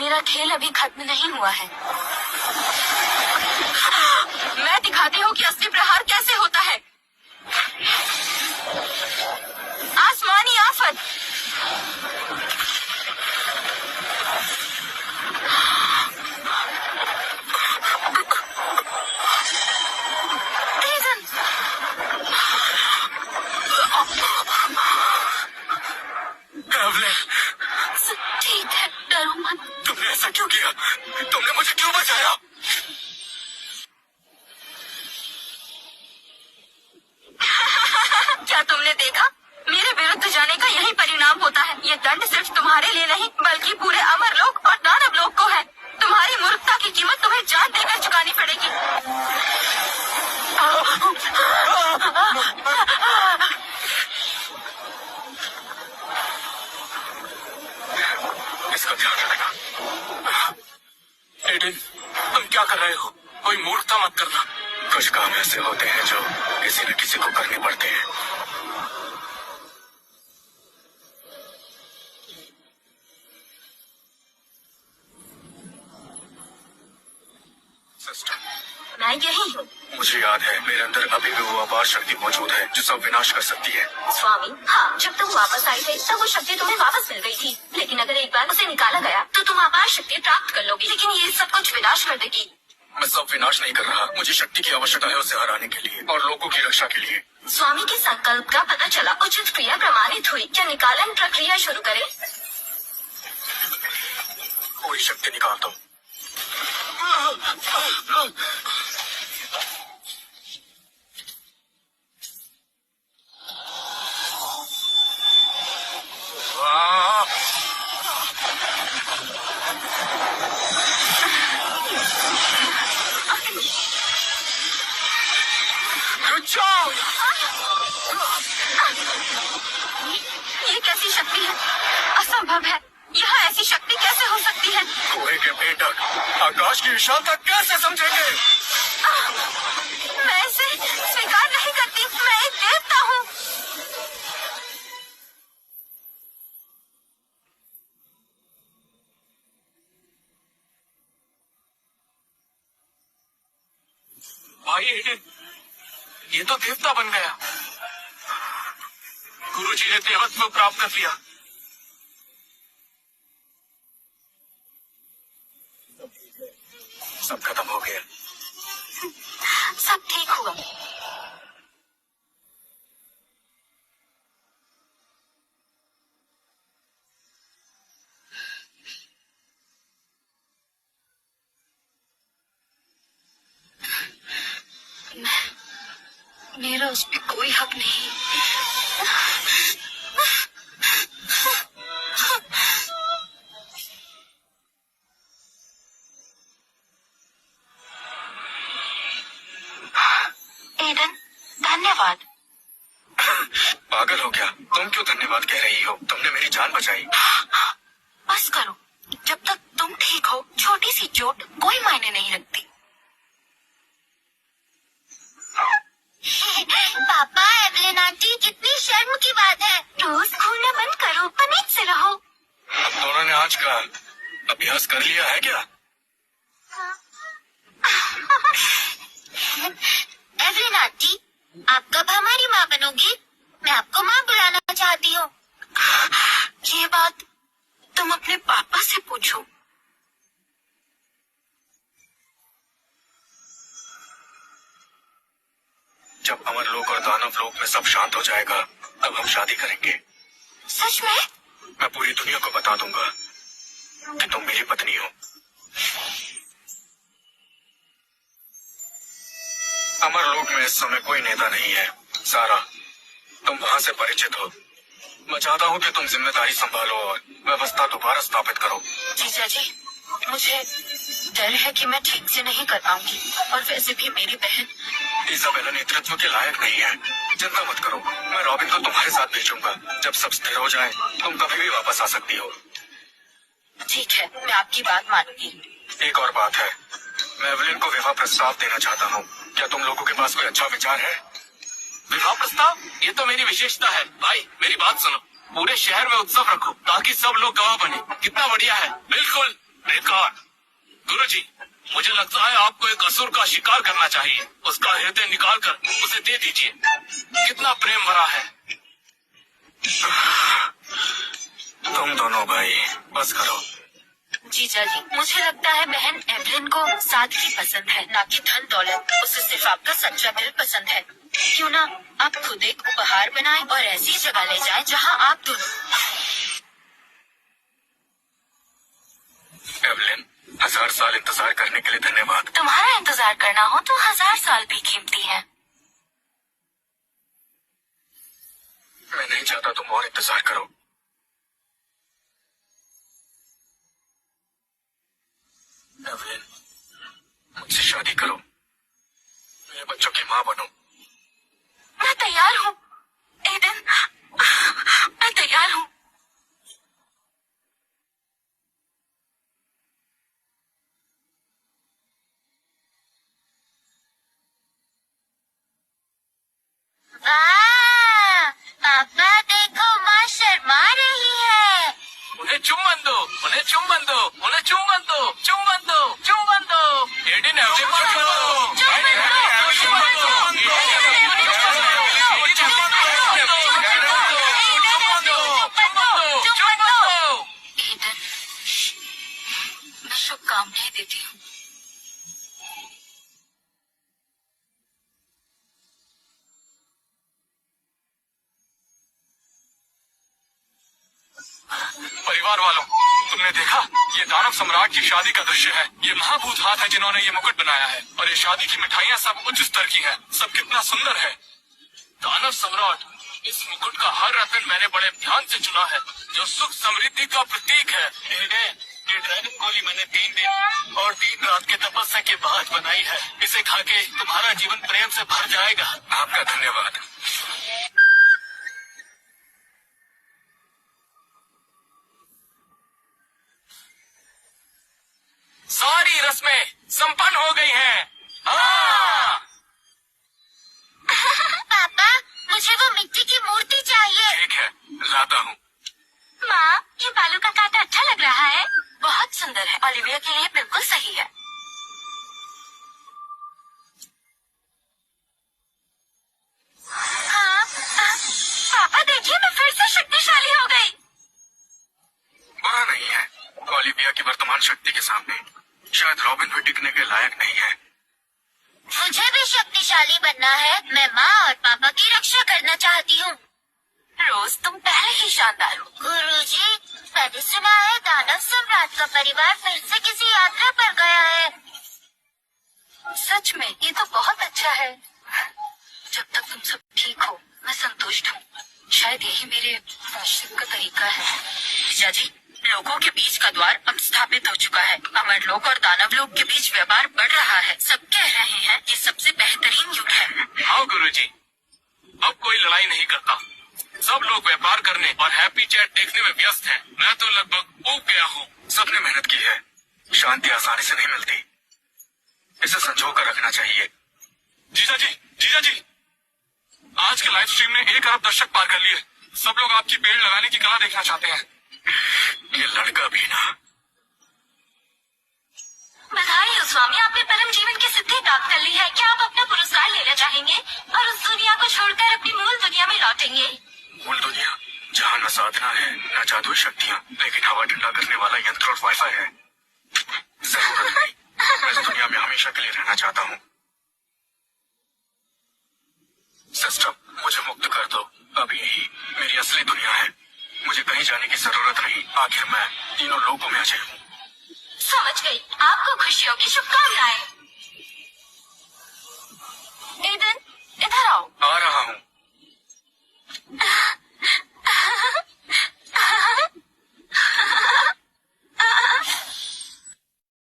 मेरा खेल अभी खत्म नहीं हुआ है। मैं दिखाती हूँ कि असली प्रहार कैसे होता है। आसमानी आफत। ठीक है, डरो मत। तुमने ऐसा क्यों किया? तुमने मुझे क्यों बचाया? क्या तुमने देखा? मेरे विरुद्ध जाने का यही परिणाम होता है। ये दंड सिर्फ तुम्हारे लिए नहीं बल्कि पूरे अमरलोक और दानवलोक को है। तुम्हारी मूर्खता की कीमत तुम्हें जान देकर चुकानी पड़ेगी। इसका ध्यान रखना। एडन, तुम क्या कर रहे हो? कोई मूर्खता मत करना। कुछ काम ऐसे होते हैं जो किसी न किसी को करने पड़ते हैं। सिस्टर, मैं यही हूँ। मुझे याद है मेरे अंदर अभी भी वो अपार शक्ति मौजूद है जो सब विनाश कर सकती है। स्वामी, हाँ, जब तुम वापस आई थे तब वो शक्ति तुम्हें वापस मिल गई थी। लेकिन अगर एक बार उसे निकाला गया तो तुम अपार शक्ति प्राप्त कर लोगी। लेकिन ये सब कुछ विनाश कर देगी। मैं सब विनाश नहीं कर रहा। मुझे शक्ति की आवश्यकता है उसे हराने के लिए और लोगों की रक्षा के लिए। स्वामी के संकल्प का पता चला। उचित क्रिया प्रमाणित हुई। क्या निकालन प्रक्रिया शुरू करें? कोई शक्ति निकाल दो। ये कैसी शक्ति है? असंभव है। यह ऐसी शक्ति कैसे हो सकती है? कुएं के बेटक आकाश की विशालता कैसे समझेंगे? मैं इसे स्वीकार नहीं करती। मैं एक देवता हूँ। भाई एडन, ये तो देवता बन गया। गुरुजी ने देवत्व प्राप्त कर लिया। सब खत्म हो गया। सब ठीक हुआ। मेरा उस पर कोई हक नहीं। एडन, धन्यवाद। पागल हो क्या? तुम क्यों धन्यवाद कह रही हो? तुमने मेरी जान बचाई। बस करो। जब तक तुम ठीक हो छोटी सी चोट कोई मायने नहीं रखती। पापा, एवलिन आंटी, कितनी शर्म की बात है। रोज खोलना बंद करो, पनीत से रहो। अब दोनों ने आज का अभ्यास कर लिया है क्या? एवलिन आंटी, आप कब हमारी माँ बनोगी? मैं आपको माँ बुलाना चाहती हूँ। ये बात तुम अपने पापा से पूछो। जब अमरलोक और दानवलोक में सब शांत हो जाएगा तब हम शादी करेंगे। सच में? मैं पूरी दुनिया को बता दूंगा कि तुम मेरी पत्नी हो। अमरलोक में इस समय कोई नेता नहीं है। सारा, तुम वहां से परिचित हो। मैं चाहता हूँ कि तुम जिम्मेदारी संभालो और व्यवस्था दोबारा स्थापित करो। जीजा जी, मुझे डर है कि मैं ठीक से नहीं कर पाऊंगी। और वैसे भी मेरी बहन इजाबेला नेतृत्व के लायक नहीं है। चिंता मत करो, मैं रॉबिन को तुम्हारे साथ भेजूंगा। जब सब स्थिर हो जाए तुम कभी भी वापस आ सकती हो। ठीक है, मैं आपकी बात मानूंगी। एक और बात है, मैं एवलिन को विवाह प्रस्ताव देना चाहता हूँ। क्या तुम लोगों के पास कोई अच्छा विचार है? विवाह प्रस्ताव? ये तो मेरी विशेषता है। भाई, मेरी बात सुनो। पूरे शहर में उत्सव रखो ताकि सब लोग गवाह बने। कितना बढ़िया है। बिल्कुल, बेकार। गुरुजी, मुझे लगता है आपको एक असुर का शिकार करना चाहिए। उसका हृदय निकाल कर उसे दे दीजिए। कितना प्रेम भरा है। तुम दोनों भाई बस करो। जीजा जी, मुझे लगता है बहन एवलिन को सादगी पसंद है, ना कि धन दौलत। उसे सिर्फ आपका सच्चा दिल पसंद है। क्यों ना आप खुद एक उपहार बनाएं और ऐसी जगह ले जाएं जहां आप दोनों। एवलिन, 1000 साल इंतजार करने के लिए धन्यवाद। तुम्हारा इंतजार करना हो तो 1000 साल भी कीमती है। मैं नहीं चाहता तुम और इंतजार करो। एवलिन, मुझसे शादी करो, मेरे बच्चों की माँ बनो। मैं तैयार हूँ एडन, मैं तैयार हूँ। वाह, पापा देखो, माँ शर्मा रही है। उन्हें चुम्बन दो, उन्हें चुम्बन दो, उन्हें चुम्बन दो, चुम्बन दो, चुम्बन दो। एडिन एवलिन को चुम्बन दो। एडन, मैं शुभकामनाएं देती हूँ। परिवार वालों, तुमने देखा? ये दानव सम्राट की शादी का दृश्य है। ये महाभूत हाथ है जिन्होंने ये मुकुट बनाया है, और ये शादी की मिठाइयाँ सब उच्च स्तर की हैं। सब कितना सुंदर है। दानव सम्राट, इस मुकुट का हर रत्न मैंने बड़े ध्यान से चुना है, जो सुख समृद्धि का प्रतीक है। ये ड्रैगन गोली मैंने 3 दिन और 3 रात के तपस्या के बाद बनाई है। इसे खा के तुम्हारा जीवन प्रेम से भर जाएगा। आपका धन्यवाद। सारी रस्में संपन्न हो गई हैं। हाँ। पापा, मुझे वो मिट्टी की मूर्ति चाहिए। ठीक है, लाता हूँ। माँ, ये बालों का कांटा अच्छा लग रहा है। बहुत सुंदर है, ओलिविया के लिए बिल्कुल सही है। हाँ, पापा देखिए, मैं फिर से शक्तिशाली हो गई। बुरा नहीं है। ओलिविया की वर्तमान शक्ति के सामने शायद रॉबिन भी टिकने के लायक नहीं है। मुझे भी शक्तिशाली बनना है। मैं माँ और पापा की रक्षा करना चाहती हूँ। रोज, तुम पहले ही शानदार हो। गुरुजी, मैंने सुना है दानव सम्राट का परिवार फिर से किसी यात्रा पर गया है। सच में? ये तो बहुत अच्छा है। जब तक तुम सब ठीक हो, मैं संतुष्ट हूँ। शायद यही मेरे प्रायश्चित का तरीका है। जीजा जी, लोगों के बीच का द्वार अब स्थापित हो चुका है। अमर लोक और दानव लोक के बीच व्यापार बढ़ रहा है। सब कह रहे हैं ये सबसे बेहतरीन युग है। हाँ गुरुजी, अब कोई लड़ाई नहीं करता। सब लोग व्यापार करने और हैप्पी चैट देखने में व्यस्त हैं। मैं तो लगभग ऊब गया हूँ। सबने मेहनत की है। शांति आसानी से नहीं मिलती, इसे संजो कर रखना चाहिए। जीजा जी, जीजा जी, आज के लाइव स्ट्रीम ने 1 अरब दर्शक पार कर लिए। सब लोग आपकी पेड़ लगाने की कला देखना चाहते हैं। ये लड़का भी ना। बधाई हो स्वामी, आपने परम जीवन की सिद्धि प्राप्त कर ली है। क्या आप अपना पुरस्कार लेना चाहेंगे और उस दुनिया को छोड़कर अपनी मूल दुनिया में लौटेंगे? मूल दुनिया जहाँ न साधना है न जादुई शक्तियाँ, लेकिन हवा ठंडा करने वाला यंत्र और वाईफाई है। जरूरत नहीं, मैं इस दुनिया में हमेशा के लिए रहना चाहता हूँ। सिस्टर, मुझे मुक्त कर दो। अब यही मेरी असली दुनिया है। मुझे कहीं जाने की जरूरत नहीं। आखिर मैं तीनों लोगों में अजय हूँ। समझ गई। आपको खुशियों की शुभकामनाएं।